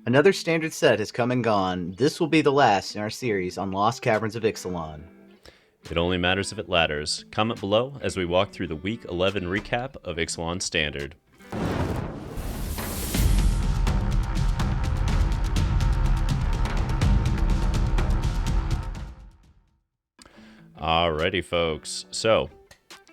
Another standard set has come and gone. This will be the last in our series on Lost Caverns of Ixalan. It only matters if it ladders. Comment below as we walk through the Week 11 recap of Ixalan Standard. Alrighty, folks. So,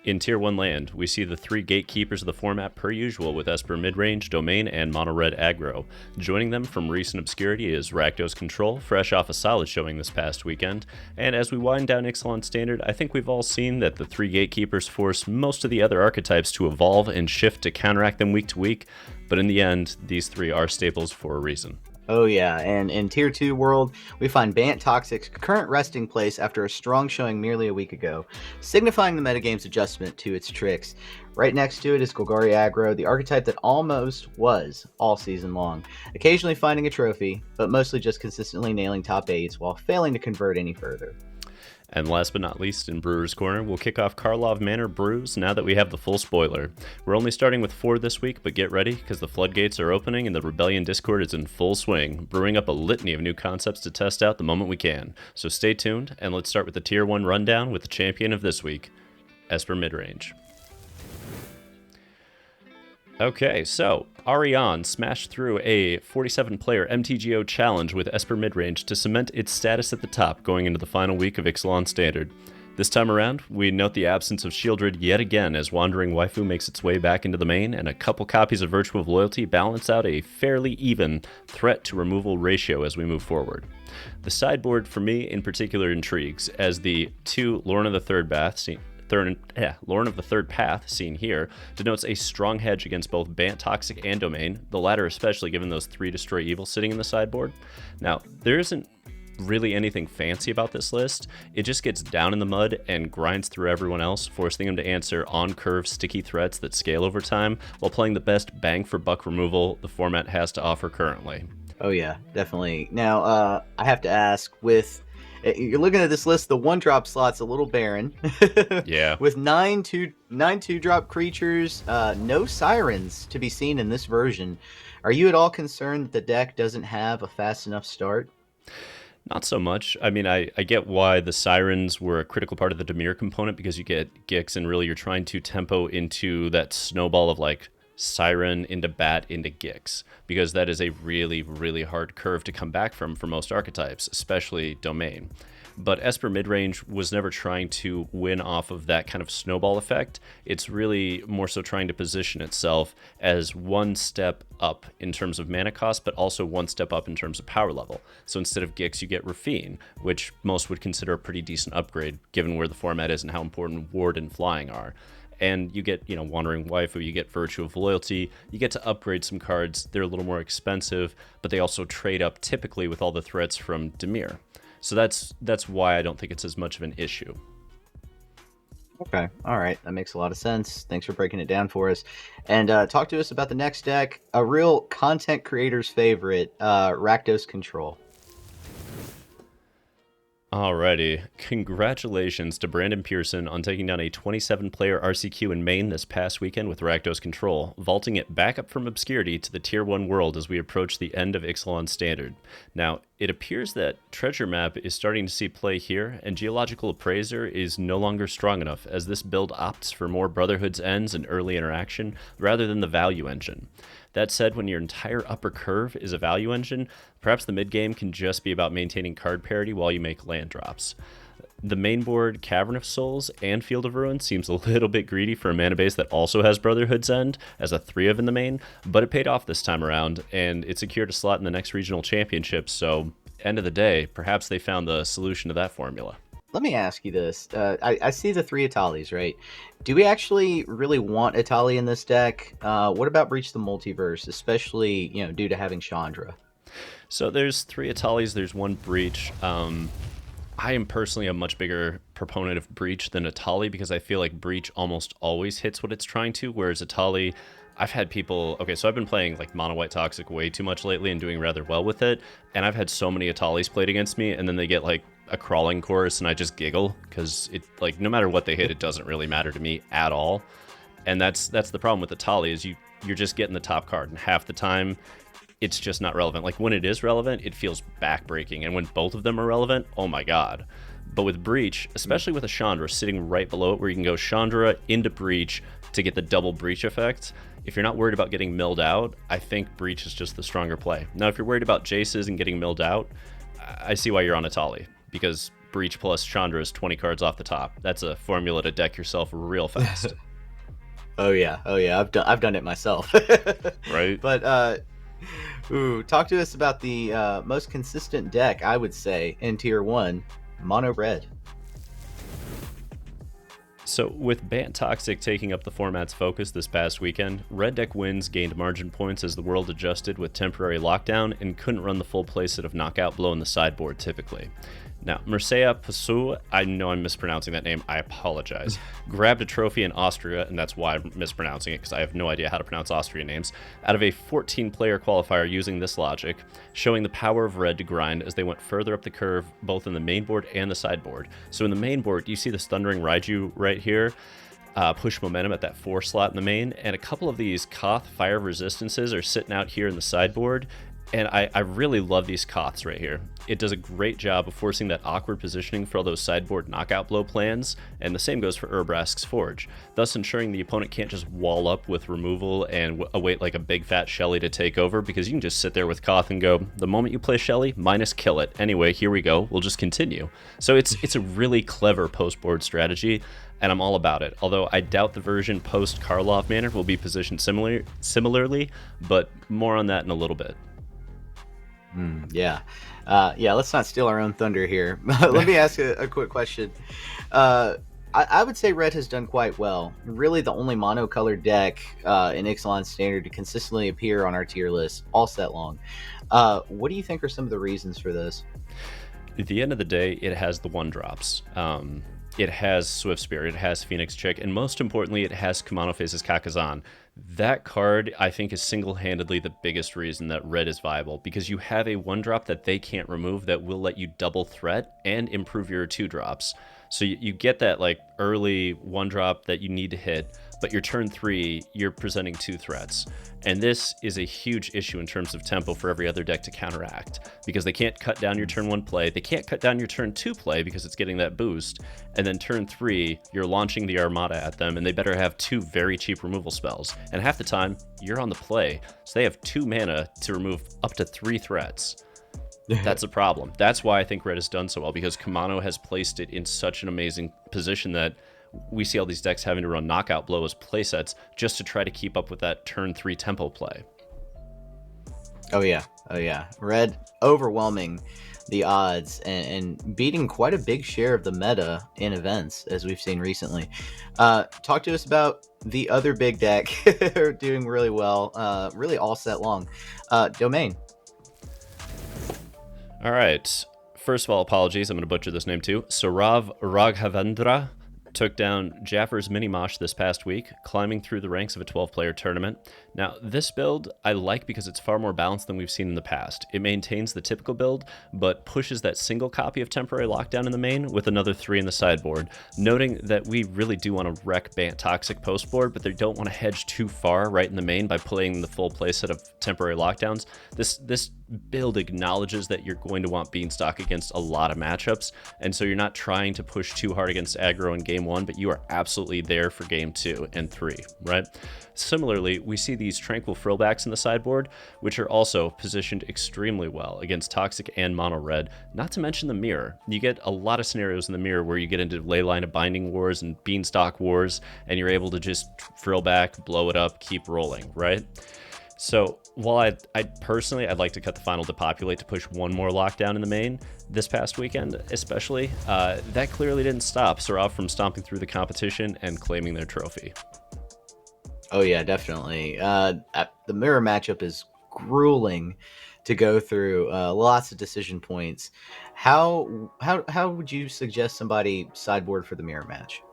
in Tier 1 land, we see the three gatekeepers of the format per usual with Esper Midrange, Domain, and Mono Red Aggro. Joining them from recent obscurity is Rakdos Control, fresh off a solid showing this past weekend. And as we wind down Ixalan Standard, I think we've all seen that the three gatekeepers force most of the other archetypes to evolve and shift to counteract them week to week, but in the end, these three are staples for a reason. Oh yeah, and in Tier 2 world, we find Bant Toxic's current resting place after a strong showing merely a week ago, signifying the metagame's adjustment to its tricks. Right next to it is Golgari Aggro, the archetype that almost was all season long, occasionally finding a trophy, but mostly just consistently nailing top 8s while failing to convert any further. And last but not least, in Brewer's Corner, we'll kick off Karlov Manor Brews now that we have the full spoiler. We're only starting with 4 this week, but get ready, because the floodgates are opening and the Rebellion Discord is in full swing, brewing up a litany of new concepts to test out the moment we can. So stay tuned, and let's start with the Tier 1 rundown with the champion of this week, Esper Midrange. Okay, so Ariane smashed through a 47-player MTGO challenge with Esper Midrange to cement its status at the top going into the final week of Ixalan Standard. This time around, we note the absence of Shieldred yet again as Wandering Waifu makes its way back into the main, and a couple copies of Virtue of Loyalty balance out a fairly even threat to removal ratio as we move forward. The sideboard for me in particular intrigues, as the two Lorna the Third Lorn of the Third Path, seen here, denotes a strong hedge against both Bant Toxic and Domain, the latter especially given those 3 Destroy Evil sitting in the sideboard. Now, there isn't really anything fancy about this list. It just gets down in the mud and grinds through everyone else, forcing them to answer on-curve sticky threats that scale over time, while playing the best bang-for-buck removal the format has to offer currently. Oh yeah, definitely. Now, I have to ask, you're looking at this list, the 1-drop slot's a little barren. Yeah. With 9 2-drop creatures, no sirens to be seen in this version. Are you at all concerned that the deck doesn't have a fast enough start? Not so much. I mean, I get why the Sirens were a critical part of the Dimir component, because you get Gix and really you're trying to tempo into that snowball of like Siren into Bat into Gix, because that is a really, really hard curve to come back from for most archetypes, especially Domain. But Esper Midrange was never trying to win off of that kind of snowball effect. It's really more so trying to position itself as one step up in terms of mana cost, but also one step up in terms of power level. So instead of Gix, you get Rafine, which most would consider a pretty decent upgrade, given where the format is and how important Ward and Flying are. And you get, Wandering Waifu, you get Virtue of Loyalty, you get to upgrade some cards. They're a little more expensive, but they also trade up typically with all the threats from Dimir. So that's why I don't think it's as much of an issue. Okay, all right, that makes a lot of sense. Thanks for breaking it down for us. And talk to us about the next deck, a real content creator's favorite, Rakdos Control. Alrighty, congratulations to Brandon Pearson on taking down a 27-player RCQ in Maine this past weekend with Rakdos Control, vaulting it back up from obscurity to the Tier 1 world as we approach the end of Ixalan Standard. Now, it appears that Treasure Map is starting to see play here, and Geological Appraiser is no longer strong enough, as this build opts for more Brotherhood's Ends and early interaction, rather than the value engine. That said, when your entire upper curve is a value engine, perhaps the mid-game can just be about maintaining card parity while you make land drops. The main board, Cavern of Souls and Field of Ruin, seems a little bit greedy for a mana base that also has Brotherhood's End as a 3 of in the main, but it paid off this time around, and it secured a slot in the next regional championship, so end of the day, perhaps they found the solution to that formula. Let me ask you this. I see the 3 Atalis, right? Do we actually really want Atali in this deck? What about Breach the Multiverse, especially, due to having Chandra? So there's 3 Atalis, there's 1 Breach. I am personally a much bigger proponent of Breach than Atali, because I feel like Breach almost always hits what it's trying to, whereas Atali, I've had people... Okay, so I've been playing like Mono White Toxic way too much lately and doing rather well with it, and I've had so many Atalis played against me, and then they get like a crawling chorus and I just giggle, because it, like, no matter what they hit, it doesn't really matter to me at all. And that's the problem with Atali, is you're just getting the top card, and half the time it's just not relevant. Like when it is relevant, it feels backbreaking, and when both of them are relevant, oh my god. But with Breach, especially with a Chandra sitting right below it, where you can go Chandra into Breach to get the double Breach effect, if you're not worried about getting milled out, I think Breach is just the stronger play. Now, if you're worried about Jaces and getting milled out, I see why you're on Atali, because Breach plus Chandra is 20 cards off the top. That's a formula to deck yourself real fast. Oh yeah, I've done it myself. Right? But talk to us about the most consistent deck, I would say, in Tier 1, Mono Red. So, with Bant Toxic taking up the format's focus this past weekend, Red Deck wins gained margin points as the world adjusted with temporary lockdown and couldn't run the full playset of Knockout Blow in the sideboard typically. Now, Mircea Pasu, I know I'm mispronouncing that name, I apologize, grabbed a trophy in Austria, and that's why I'm mispronouncing it, because I have no idea how to pronounce Austrian names, out of a 14-player qualifier using this logic, showing the power of Red to grind as they went further up the curve, both in the main board and the sideboard. So in the main board, you see this Thundering Raiju right here, push momentum at that 4 slot in the main, and a couple of these Koth Fire Resistances are sitting out here in the sideboard. And I really love these Koths right here. It does a great job of forcing that awkward positioning for all those sideboard knockout blow plans, and the same goes for Urbrask's Forge, thus ensuring the opponent can't just wall up with removal and await like a big fat Shelly to take over, because you can just sit there with Koth and go, the moment you play Shelly, minus kill it. Anyway, here we go, we'll just continue. So it's a really clever post-board strategy, and I'm all about it. Although I doubt the version post-Karlov Manor will be positioned similarly, but more on that in a little bit. Yeah. Let's not steal our own thunder here. Let me ask a quick question. I would say Red has done quite well. Really the only monocolored deck in Ixalan Standard to consistently appear on our tier list all set long. What do you think are some of the reasons for this? At the end of the day, it has the 1-drops. It has Swift Spear, it has Phoenix Chick, and most importantly, it has Kumano Faces Kakazan. That card, I think, is single-handedly the biggest reason that Red is viable, because you have a 1-drop that they can't remove that will let you double threat and improve your 2-drops. So you get that like early 1-drop that you need to hit, but your turn 3, you're presenting 2 threats. And this is a huge issue in terms of tempo for every other deck to counteract, because they can't cut down your turn 1 play, they can't cut down your turn 2 play because it's getting that boost, and then turn 3, you're launching the Armada at them, and they better have 2 very cheap removal spells. And half the time, you're on the play, so they have 2 mana to remove up to 3 threats. That's a problem. That's why I think Red has done so well, because Kumano has placed it in such an amazing position that we see all these decks having to run Knockout Blow as playsets just to try to keep up with that turn 3 tempo play. Oh yeah. Red overwhelming the odds and beating quite a big share of the meta in events, as we've seen recently. Talk to us about the other big deck doing really well, really all set long. Domain. All right. First of all, apologies. I'm going to butcher this name too. Saurav Raghavendra took down Jaffer's Mini-Mosh this past week, climbing through the ranks of a 12-player tournament. Now, this build I like because it's far more balanced than we've seen in the past. It maintains the typical build, but pushes that single copy of Temporary Lockdown in the main with another 3 in the sideboard, noting that we really do want to wreck Bant Toxic postboard, but they don't want to hedge too far right in the main by playing the full playset of Temporary Lockdowns. This build acknowledges that you're going to want Beanstalk against a lot of matchups, and so you're not trying to push too hard against aggro in game 1, but you are absolutely there for game 2 and 3, right? Similarly, we see these Tranquil Frillbacks in the sideboard, which are also positioned extremely well against Toxic and Mono Red, not to mention the Mirror. You get a lot of scenarios in the Mirror where you get into Leyline of Binding Wars and Beanstalk Wars, and you're able to just Frillback, blow it up, keep rolling, right? So while I'd like to cut the final depopulate to push one more lockdown in the main this past weekend, especially, that clearly didn't stop Saurav from stomping through the competition and claiming their trophy. Oh yeah, definitely. The mirror matchup is grueling to go through. Lots of decision points. How would you suggest somebody sideboard for the mirror match?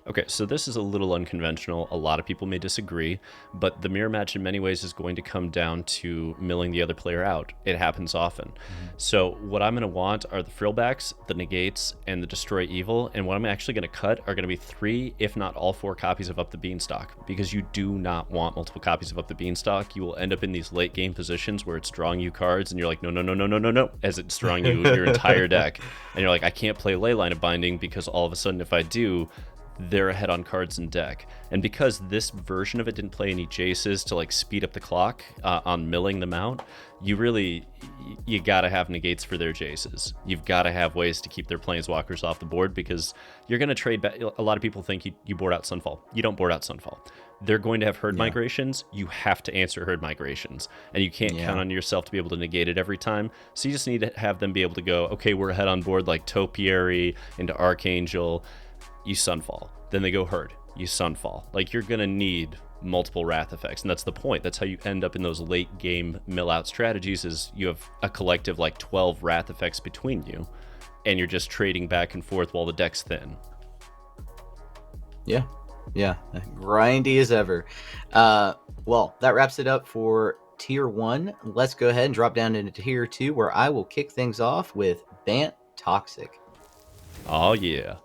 Okay, so this is a little unconventional. A lot of people may disagree, but the mirror match in many ways is going to come down to milling the other player out. It happens often. So what I'm going to want are the frillbacks, the negates, and the destroy evil. And what I'm actually going to cut are going to be 3, if not all 4 copies of Up the Beanstalk, because you do not want multiple copies of Up the Beanstalk. You will end up in these late game positions where it's drawing you cards, and you're like, no, no, no, no, no, no, no, as it's drawing you your entire deck. And you're like, I can't play Leyline of Binding because all of a sudden if I do, they're ahead on cards in deck. And because this version of it didn't play any Jaces to like speed up the clock on milling them out, you gotta have negates for their Jaces. You've gotta have ways to keep their planeswalkers off the board, because you're gonna trade back. A lot of people think you board out Sunfall. You don't board out Sunfall. They're going to have herd migrations. You have to answer herd migrations, and you can't count on yourself to be able to negate it every time. So you just need to have them be able to go, okay, we're ahead on board like Topiary into Archangel, you Sunfall. Then they go herd, you Sunfall. Like, you're gonna need multiple wrath effects, and that's the point. That's how you end up in those late game mill out strategies, is you have a collective like 12 wrath effects between you, and you're just trading back and forth while the deck's thin. Yeah, grindy as ever. Well, that wraps it up for tier 1. Let's go ahead and drop down into tier 2, where I will kick things off with Bant Toxic. Oh yeah.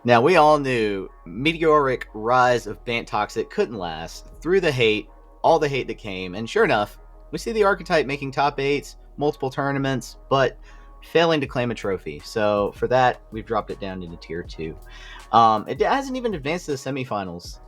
Now, we all knew meteoric rise of Bant Toxic couldn't last. Through the hate, all the hate that came, and sure enough, we see the archetype making top 8s, multiple tournaments, but failing to claim a trophy. So for that, we've dropped it down into tier 2. It hasn't even advanced to the semifinals.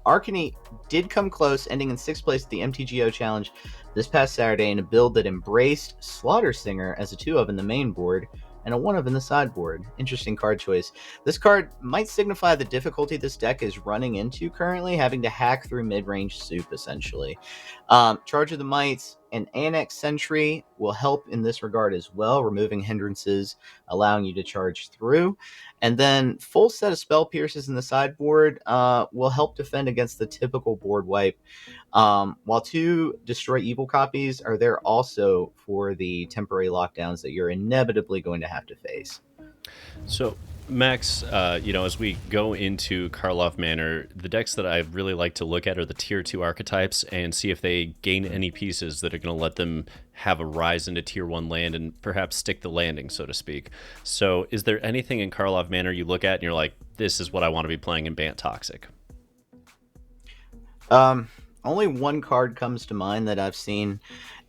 Arcany did come close, ending in 6th place at the MTGO Challenge this past Saturday in a build that embraced Slaughter Singer as a 2-of in the main board and a 1-of in the sideboard. Interesting card choice. This card might signify the difficulty this deck is running into currently, having to hack through mid-range soup, essentially. Charge of the Mites and Annex Sentry will help in this regard as well, removing hindrances, allowing you to charge through. And then full set of Spell Pierces in the sideboard will help defend against the typical board wipe. While 2 Destroy Evil copies are there also for the temporary lockdowns that you're inevitably going to have to face. So, Max, as we go into Karlov Manor, the decks that I really like to look at are the tier 2 archetypes and see if they gain any pieces that are going to let them have a rise into tier 1 land and perhaps stick the landing, so to speak. So is there anything in Karlov Manor you look at and you're like, this is what I want to be playing in Bant Toxic? Only one card comes to mind that I've seen,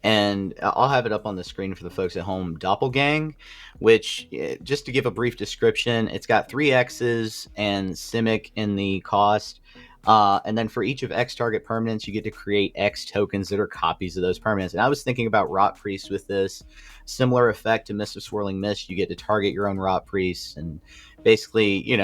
and I'll have it up on the screen for the folks at home. Doppelgang, which, just to give a brief description, it's got 3 X's and Simic in the cost. And then for each of X target permanents, you get to create X tokens that are copies of those permanents. And I was thinking about Rot Priest with this. Similar effect to Mist of Swirling Mist. You get to target your own Rot Priest and basically,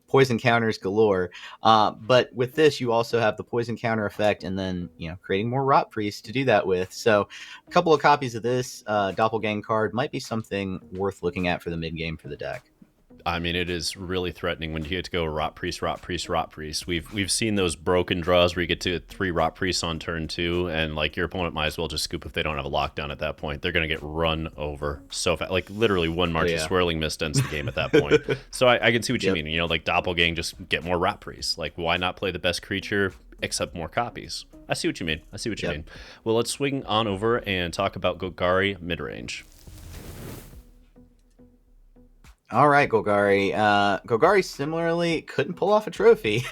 poison counters galore. But with this, you also have the poison counter effect and then, creating more Rot Priest to do that with. So a couple of copies of this Doppelgang card might be something worth looking at for the mid game for the deck. I mean, it is really threatening when you get to go Rot Priest, Rot Priest, Rot Priest. We've seen those broken draws where you get to 3 Rot Priests on turn 2, and like your opponent might as well just scoop if they don't have a lockdown at that point. They're gonna get run over so fast. Like literally one March of Swirling Mist ends the game at that point. So I can see what you mean. Like Doppelgang, just get more Rot Priests. Like, why not play the best creature except more copies? I see what you mean. Mean. Well, let's swing on over and talk about Golgari Midrange. All right, Golgari. Golgari similarly couldn't pull off a trophy,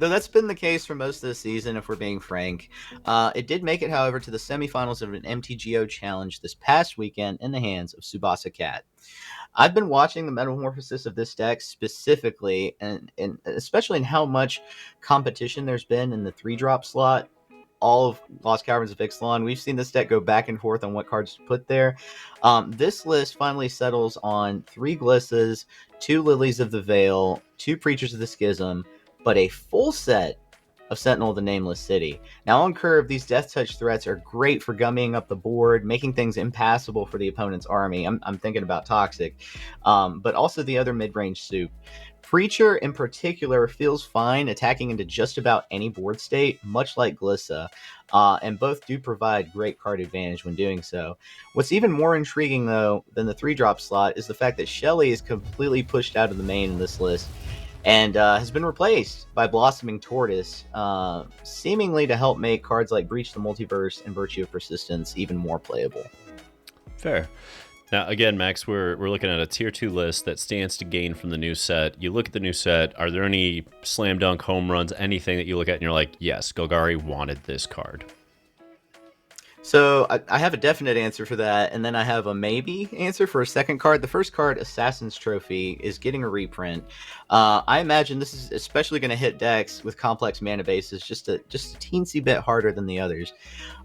though that's been the case for most of the season, if we're being frank. It did make it, however, to the semifinals of an MTGO challenge this past weekend in the hands of Tsubasa Cat. I've been watching the metamorphosis of this deck specifically, and especially in how much competition there's been in the 3-drop slot. All of Lost Caverns of Ixalan. We've seen this deck go back and forth on what cards to put there. This list finally settles on 3 Glissas, 2 Lilies of the Veil, 2 Preachers of the Schism, but a full set of Sentinel of the Nameless City. Now on curve, these Death Touch threats are great for gummying up the board, making things impassable for the opponent's army. I'm thinking about Toxic, but also the other mid-range soup. Preacher in particular feels fine attacking into just about any board state, much like Glissa, and both do provide great card advantage when doing so. What's even more intriguing, though, than the 3-drop slot is the fact that Shelly is completely pushed out of the main in this list and has been replaced by Blossoming Tortoise, seemingly to help make cards like Breach the Multiverse and Virtue of Persistence even more playable. Fair. Now, again, Max, we're looking at a tier 2 list that stands to gain from the new set. You look at the new set, are there any slam dunk home runs, anything that you look at and you're like, yes, Golgari wanted this card? So I have a definite answer for that, and then I have a maybe answer for a second card. The first card, Assassin's Trophy, is getting a reprint. I imagine this is especially going to hit decks with complex mana bases just a teensy bit harder than the others.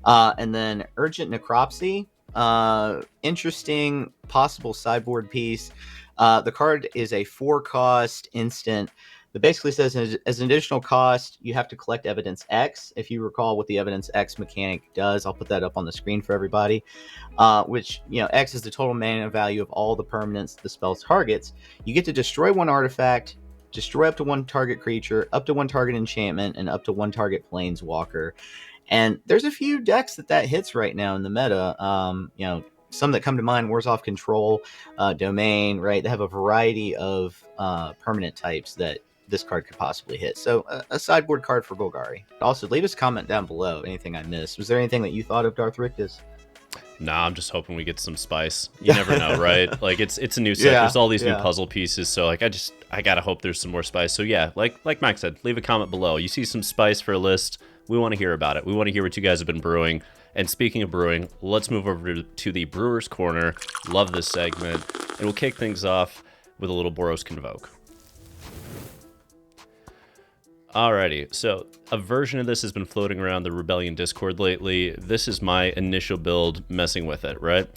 And then Urgent Necropsy, interesting possible sideboard piece. The card is a 4-cost instant that basically says as an additional cost, you have to collect evidence X. If you recall what the evidence X mechanic does, I'll put that up on the screen for everybody. Which, X is the total mana value of all the permanents the spell targets. You get to destroy 1 artifact, destroy up to 1 target creature, up to 1 target enchantment, and up to 1 target planeswalker. And there's a few decks that hits right now in the meta. Some that come to mind: Orzhov Control, Domain, right? They have a variety of permanent types that this card could possibly hit. So a sideboard card for Golgari. Also, leave us a comment down below. Anything I missed? Was there anything that you thought of, Darth Rictus? Nah, I'm just hoping we get some spice. You never know, right? Like it's a new set. There's all these new puzzle pieces, so like I gotta hope there's some more spice. So yeah, like Mike said, leave a comment below. You see some spice for a list, we want to hear about it. We want to hear what you guys have been brewing. And speaking of brewing, let's move over to the Brewer's Corner. Love this segment, and we'll kick things off with a little Boros Convoke. Alrighty, so a version of this has been floating around the Rebellion Discord lately. This is my initial build messing with it, right?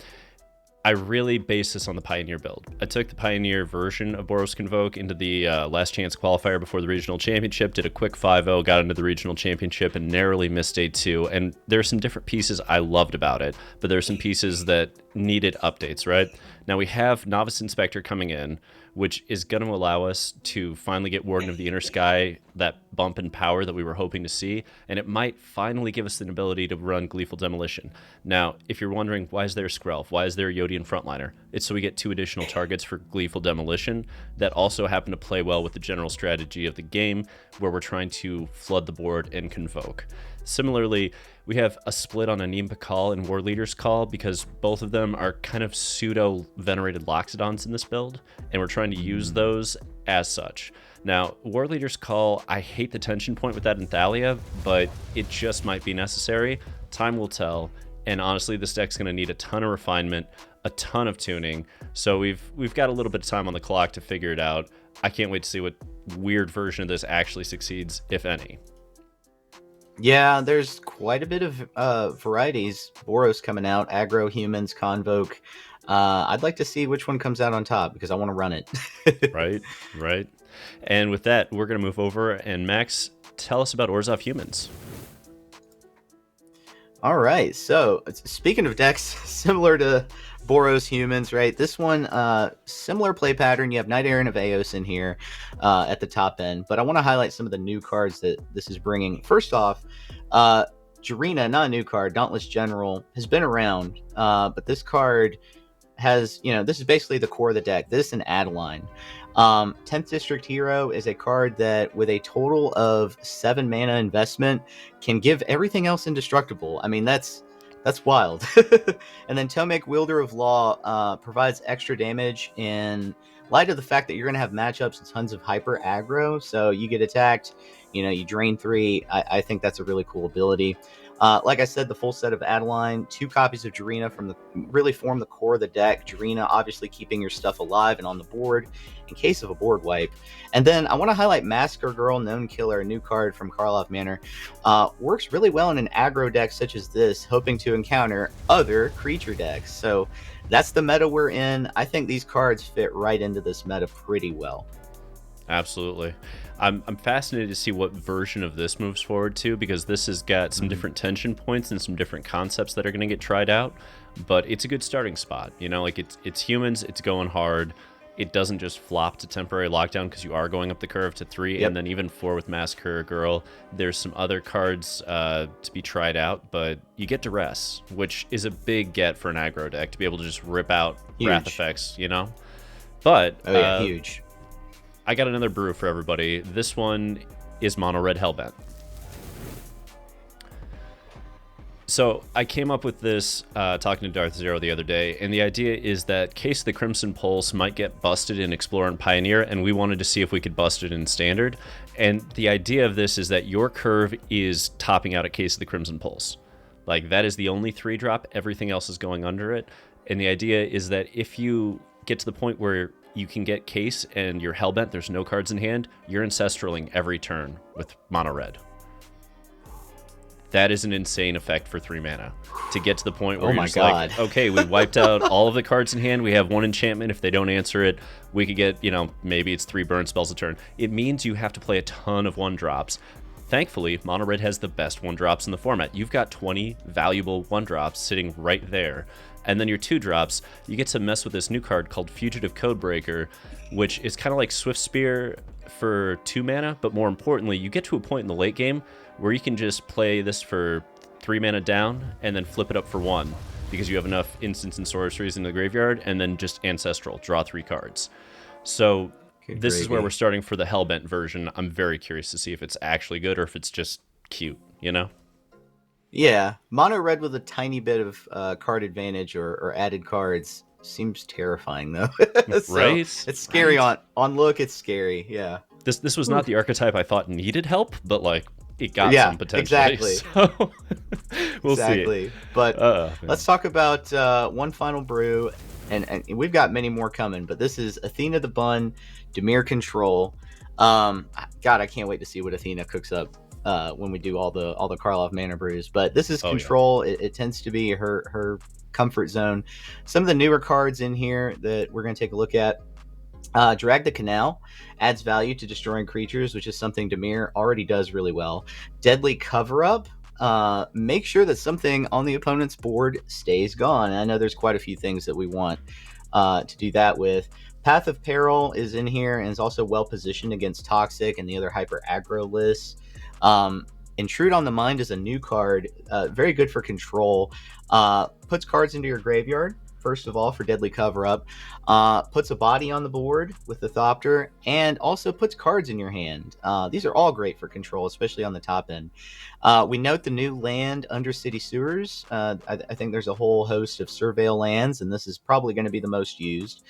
I really based this on the Pioneer build. I took the Pioneer version of Boros Convoke into the last chance qualifier before the regional championship, did a quick 5-0, got into the regional championship, and narrowly missed day 2. And there are some different pieces I loved about it, but there are some pieces that needed updates, right? Now we have Novice Inspector coming in, which is going to allow us to finally get Warden of the Inner Sky, that bump in power that we were hoping to see, and it might finally give us the ability to run Gleeful Demolition. Now, if you're wondering, why is there a Skrelv? Why is there a Yodian Frontliner? It's so we get 2 additional targets for Gleeful Demolition that also happen to play well with the general strategy of the game, where we're trying to flood the board and convoke. Similarly, we have a split on Anim Pakal and War Leader's Call because both of them are kind of pseudo-venerated Loxodons in this build, and we're trying to use those as such. Now, War Leader's Call, I hate the tension point with that in Thalia, but it just might be necessary. Time will tell, and honestly, this deck's going to need a ton of refinement, a ton of tuning, so we've got a little bit of time on the clock to figure it out. I can't wait to see what weird version of this actually succeeds, if any. Yeah, there's quite a bit of varieties. Boros coming out, Aggro, Humans, Convoke. I'd like to see which one comes out on top because I want to run it. Right. And with that, we're going to move over. And Max, tell us about Orzhov Humans. All right. So speaking of decks similar to Boros Humans, right? This one, similar play pattern. You have Knight Errant of Eos in here at the top end, but I want to highlight some of the new cards that this is bringing. First off, Jarina, not a new card, Dauntless General, has been around, but this card has, this is basically the core of the deck. This and Adeline. 10th District Hero is a card that, with a total of 7 mana investment, can give everything else indestructible. I mean, that's wild. And then Tomek, Wielder of Law, provides extra damage in light of the fact that you're going to have matchups with tons of hyper aggro. So you get attacked, you drain 3. I think that's a really cool ability. Like I said, the full set of Adeline, 2 copies of Jarina really form the core of the deck. Jarina obviously keeping your stuff alive and on the board in case of a board wipe. And then I want to highlight Massacre Girl, Known Killer, a new card from Karlov Manor. Works really well in an aggro deck such as this, hoping to encounter other creature decks. So that's the meta we're in. I think these cards fit right into this meta pretty well. Absolutely. I'm fascinated to see what version of this moves forward to, because this has got some different tension points and some different concepts that are going to get tried out. But it's a good starting spot. You know, like it's humans, it's going hard. It doesn't just flop to temporary lockdown because you are going up the curve to 3, and then even 4 with Massacre Girl. There's some other cards to be tried out, but you get Duress, which is a big get for an aggro deck to be able to just rip out Wrath effects, you know? But huge. I got another brew for everybody. This one is Mono Red Hellbent. So I came up with this talking to Darth Zero the other day, and the idea is that Case of the Crimson Pulse might get busted in Explorer and Pioneer, and we wanted to see if we could bust it in Standard. And the idea of this is that your curve is topping out at Case of the Crimson Pulse. Like, that is the only 3-drop, everything else is going under it. And the idea is that if you get to the point where you can get Case and you're Hellbent, there's no cards in hand, you're Ancestraling every turn with Mono Red. That is an insane effect for 3 mana. To get to the point where you're just like, okay, we wiped out all of the cards in hand. We have 1 enchantment. If they don't answer it, we could get, you know, maybe it's 3 burn spells a turn. It means you have to play a ton of 1-drops. Thankfully, Mono Red has the best 1-drops in the format. You've got 20 valuable 1-drops sitting right there. And then your 2-drops, you get to mess with this new card called Fugitive Codebreaker, which is kind of like Swift Spear for 2 mana, but more importantly, you get to a point in the late game where you can just play this for 3 mana down and then flip it up for 1 because you have enough instants and sorceries in the graveyard, and then just Ancestral, draw 3 cards. So this is where we're starting for the Hellbent version. I'm very curious to see if it's actually good or if it's just cute, you know? Yeah, Mono Red with a tiny bit of card advantage or added cards seems terrifying, though. So right? It's scary on look. It's scary. Yeah. This was not the archetype I thought needed help, but like it got some potential. Exactly. So we'll see. But let's talk about one final brew, and we've got many more coming. But this is Athena the Bun, Dimir Control. God, I can't wait to see what Athena cooks up when we do all the Karlov mana brews. But this is Control. Yeah. It tends to be her comfort zone. Some of the newer cards in here that we're going to take a look at. Drag the Canal adds value to destroying creatures, which is something Dimir already does really well. Deadly Cover-Up. Make sure that something on the opponent's board stays gone. And I know there's quite a few things that we want to do that with. Path of Peril is in here and is also well positioned against Toxic and the other hyper aggro lists. Intrude on the Mind is a new card, very good for control. Puts cards into your graveyard, first of all, for Deadly Cover-Up. Puts a body on the board with the Thopter, and also puts cards in your hand. These are all great for control, especially on the top end. We note the new land Undercity Sewers. I think there's a whole host of Surveil lands, and this is probably going to be the most used.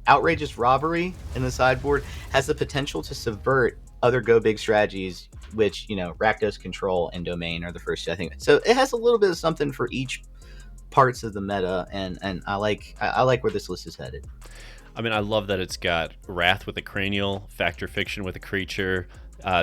Outrageous Robbery in the sideboard has the potential to subvert other go big strategies, which, you know, Rakdos Control and Domain are the first two, I think. So it has a little bit of something for each parts of the meta, and I like where this list is headed. I mean, I love that it's got Wrath with a Cranial, Factor Fiction with a creature.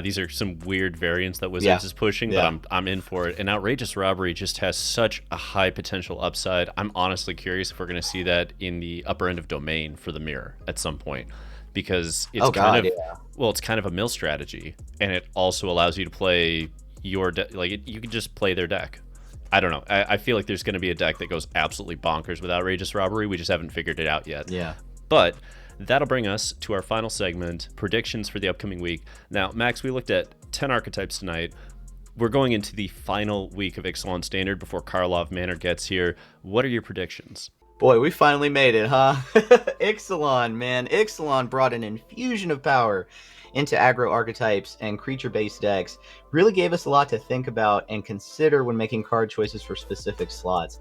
These are some weird variants that Wizards is pushing, but I'm in for it. And Outrageous Robbery just has such a high potential upside. I'm honestly curious if we're going to see that in the upper end of Domain for the Mirror at some point, because it's it's kind of a mill strategy, and it also allows you to play your you can just play their deck. I don't know. I feel like there's going to be a deck that goes absolutely bonkers with Outrageous Robbery. We just haven't figured it out yet. Yeah. But that'll bring us to our final segment, predictions for the upcoming week. Now, Max, we looked at 10 archetypes tonight. We're going into the final week of Ixalan Standard before Karlov Manor gets here. What are your predictions? Boy, we finally made it, huh? Ixalan, man. Ixalan brought an infusion of power into aggro archetypes and creature-based decks. Really gave us a lot to think about and consider when making card choices for specific slots.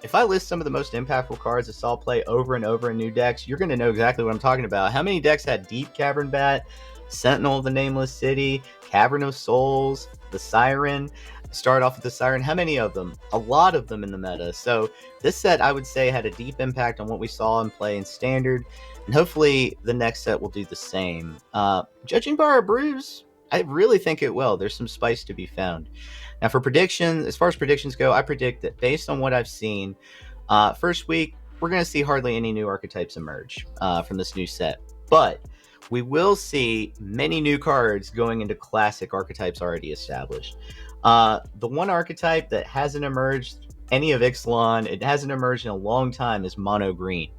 If I list some of the most impactful cards I saw play over and over in new decks, you're going to know exactly what I'm talking about. How many decks had Deep Cavern Bat, Sentinel of the Nameless City, Cavern of Souls, the Siren? Start off with the Siren. How many of them? A lot of them in the meta. So this set, I would say, had a deep impact on what we saw in play in Standard, and hopefully the next set will do the same. Judging by our brews, I really think it will. There's some spice to be found. Now for predictions, as far as predictions go, I predict that based on what I've seen, first week, we're going to see hardly any new archetypes emerge from this new set. But we will see many new cards going into classic archetypes already established. The one archetype that hasn't emerged any of Ixalan, it hasn't emerged in a long time, is mono green.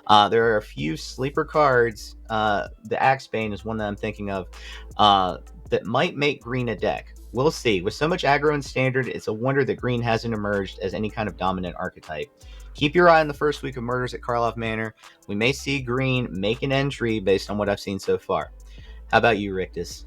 There are a few sleeper cards. The Axebane is one that I'm thinking of that might make green a deck. We'll see. With so much aggro in standard, it's a wonder that green hasn't emerged as any kind of dominant archetype. Keep your eye on the first week of Murders at Karlov Manor. We may see green make an entry based on what I've seen so far. How about you, Rictus?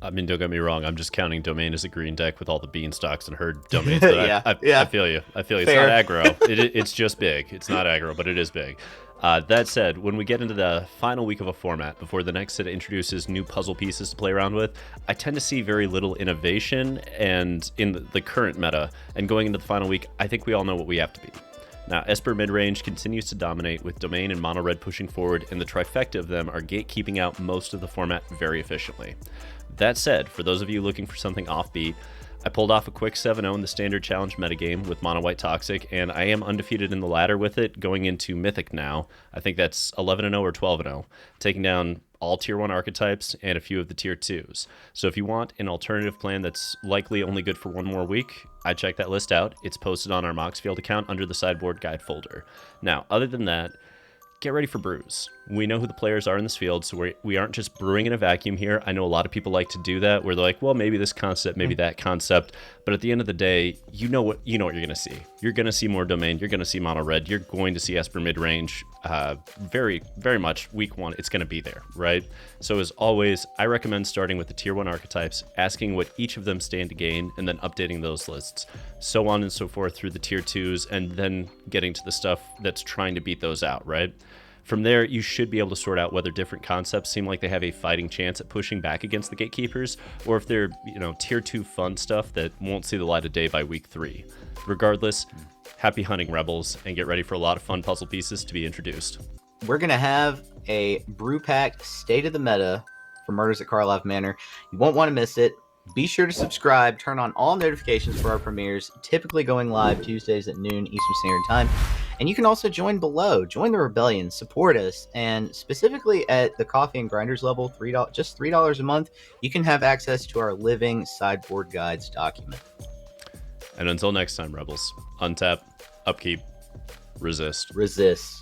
I mean, don't get me wrong. I'm just counting Domain as a green deck with all the beanstalks and herd domains. But I feel you. I feel you. It's not aggro. It's just big. It's not aggro, but it is big. That said, when we get into the final week of a format, before the next set introduces new puzzle pieces to play around with, I tend to see very little innovation and in the current meta. And going into the final week, I think we all know what we have to be. Now, Esper Midrange continues to dominate, with Domain and Mono Red pushing forward, and the trifecta of them are gatekeeping out most of the format very efficiently. That said, for those of you looking for something offbeat, I pulled off a quick 7-0 in the standard challenge metagame with Mono White Toxic, and I am undefeated in the ladder with it, going into Mythic now. I think that's 11-0 or 12-0, taking down all Tier 1 archetypes and a few of the Tier 2s. So if you want an alternative plan that's likely only good for one more week, I check that list out. It's posted on our Moxfield account under the sideboard guide folder. Now, other than that, get ready for brews. We know who the players are in this field, so we aren't just brewing in a vacuum here. I know a lot of people like to do that, where they're like, well, maybe this concept, maybe that concept. But at the end of the day, you know what you're going to see. You're going to see more Domain. You're going to see Mono Red. You're going to see Esper Midrange. Very, very much week one, it's going to be there, right? So as always, I recommend starting with the Tier 1 archetypes, asking what each of them stand to gain, and then updating those lists. So on and so forth through the Tier 2s, and then getting to the stuff that's trying to beat those out, right? From there, you should be able to sort out whether different concepts seem like they have a fighting chance at pushing back against the gatekeepers, or if they're, Tier 2 fun stuff that won't see the light of day by week 3. Regardless, happy hunting, Rebels, and get ready for a lot of fun puzzle pieces to be introduced. We're going to have a brew packed State of the Meta for Murders at Karlov Manor. You won't want to miss it. Be sure to subscribe, turn on all notifications for our premieres, typically going live Tuesdays at noon Eastern Standard Time. And you can also join below, join the rebellion, support us, and specifically at the Coffee and Grinders level, just $3 a month, you can have access to our living sideboard guides document. And until next time, Rebels, untap, upkeep, resist. Resist.